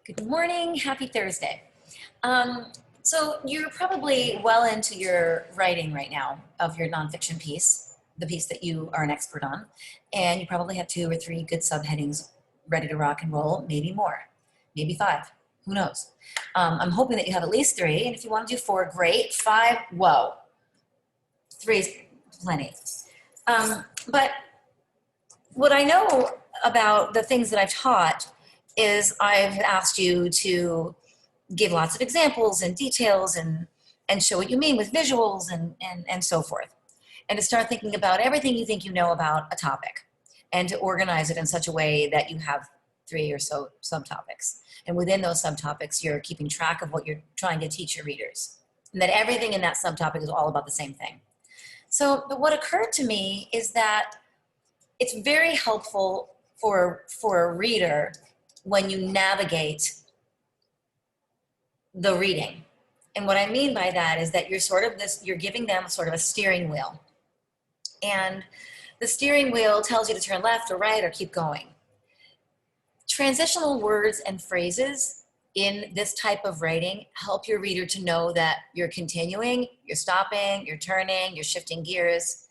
Good morning, happy Thursday. So you're probably well into your writing right now of your nonfiction piece, the piece that you are an expert on, and you probably have 2 or 3 good subheadings ready to rock and roll, maybe more, maybe 5, who knows. I'm hoping that you have at least 3, and if you want to do 4, great. 5, whoa, 3 is plenty. But what I know about the things that I've taught is I've asked you to give lots of examples and details and show what you mean with visuals and so forth. And to start thinking about everything you think you know about a topic and to organize it in such a way that you have 3 or so subtopics. And within those subtopics, you're keeping track of what you're trying to teach your readers. And that everything in that subtopic is all about the same thing. So what occurred to me is that it's very helpful for a reader when you navigate the reading. And what I mean by that is that you're giving them sort of a steering wheel. And the steering wheel tells you to turn left or right or keep going. Transitional words and phrases in this type of writing help your reader to know that you're continuing, you're stopping, you're turning, you're shifting gears.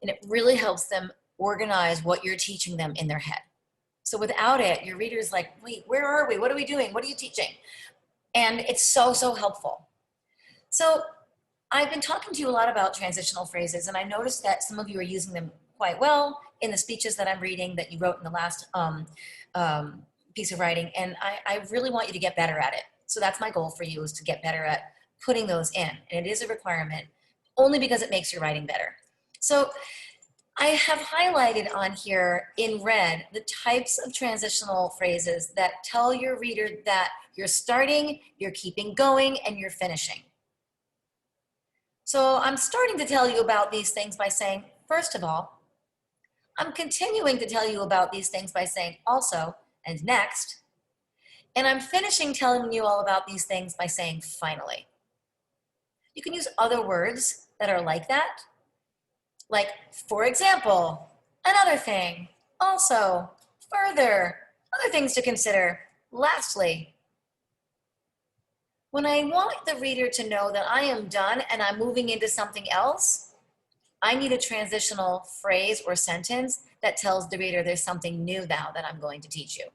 And it really helps them organize what you're teaching them in their head. So without it, your reader's like, wait, where are we? What are we doing? What are you teaching? And it's so, so helpful. So I've been talking to you a lot about transitional phrases, and I noticed that some of you are using them quite well in the speeches that I'm reading that you wrote in the last piece of writing, and I really want you to get better at it. So that's my goal for you, is to get better at putting those in. And it is a requirement only because it makes your writing better. So I have highlighted on here in red the types of transitional phrases that tell your reader that you're starting, you're keeping going, and you're finishing. So I'm starting to tell you about these things by saying, first of all, I'm continuing to tell you about these things by saying also and next, and I'm finishing telling you all about these things by saying finally. You can use other words that are like that. Like, for example, another thing, also, further, other things to consider, lastly. When I want the reader to know that I am done and I'm moving into something else, I need a transitional phrase or sentence that tells the reader there's something new now that I'm going to teach you.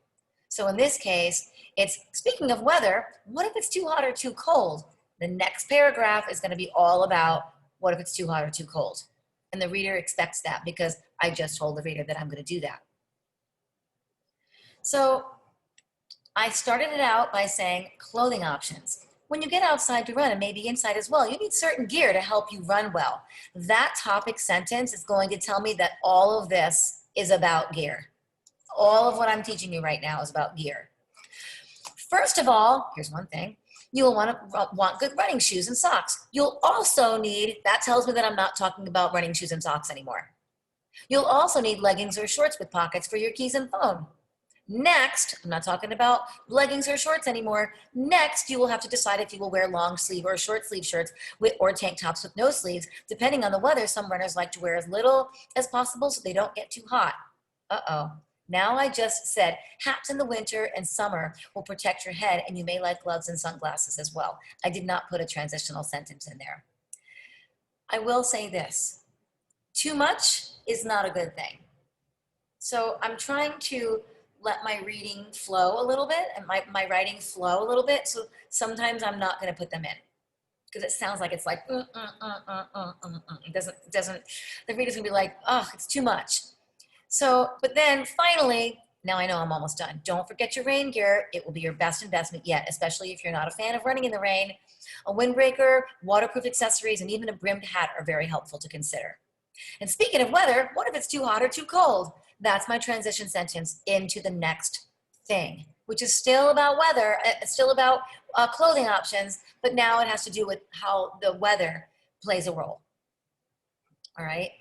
So in this case, it's, speaking of weather, what if it's too hot or too cold? The next paragraph is going to be all about what if it's too hot or too cold. And the reader expects that because I just told the reader that I'm going to do that. So I started it out by saying clothing options. When you get outside to run, and maybe inside as well, you need certain gear to help you run well. That topic sentence is going to tell me that all of this is about gear. All of what I'm teaching you right now is about gear. First of all, here's one thing. You'll want good running shoes and socks. You'll also need, that tells me that I'm not talking about running shoes and socks anymore. You'll also need leggings or shorts with pockets for your keys and phone. Next, I'm not talking about leggings or shorts anymore. Next, you will have to decide if you will wear long sleeve or short sleeve shirts or tank tops with no sleeves. Depending on the weather, some runners like to wear as little as possible so they don't get too hot. Uh-oh. Now I just said hats in the winter and summer will protect your head, and you may like gloves and sunglasses as well. I did not put a transitional sentence in there. I will say this, too much is not a good thing. So I'm trying to let my reading flow a little bit and my writing flow a little bit. So sometimes I'm not going to put them in because it sounds like it's like, It doesn't, the reader's going to be like, oh, it's too much. So, but then finally, now I know I'm almost done. Don't forget your rain gear. It will be your best investment yet, especially if you're not a fan of running in the rain. A windbreaker, waterproof accessories, and even a brimmed hat are very helpful to consider. And speaking of weather, what if it's too hot or too cold? That's my transition sentence into the next thing, which is still about weather, still about clothing options, but now it has to do with how the weather plays a role. All right.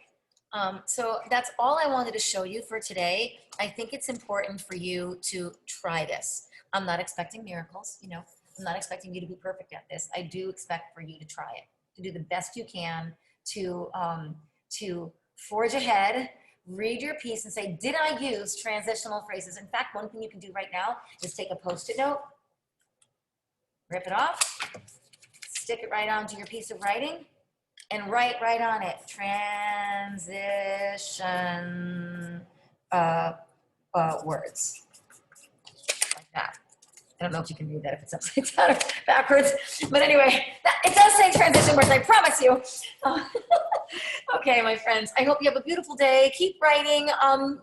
So that's all I wanted to show you for today. I think it's important for you to try this. I'm not expecting miracles, you know, I'm not expecting you to be perfect at this. I do expect for you to try it, to do the best you can, to forge ahead, read your piece and say, did I use transitional phrases? In fact, one thing you can do right now is take a Post-it note Rip it off, stick it right onto your piece of writing, and write right on it, transition words, like that. I don't know if you can read that if it's upside down or backwards, but anyway, it does say transition words, I promise you. Okay, my friends, I hope you have a beautiful day. Keep writing.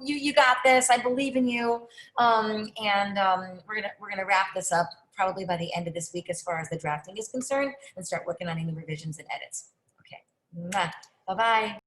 You got this. I believe in you. We're gonna wrap this up probably by the end of this week as far as the drafting is concerned, and start working on any revisions and edits. Okay, bye-bye.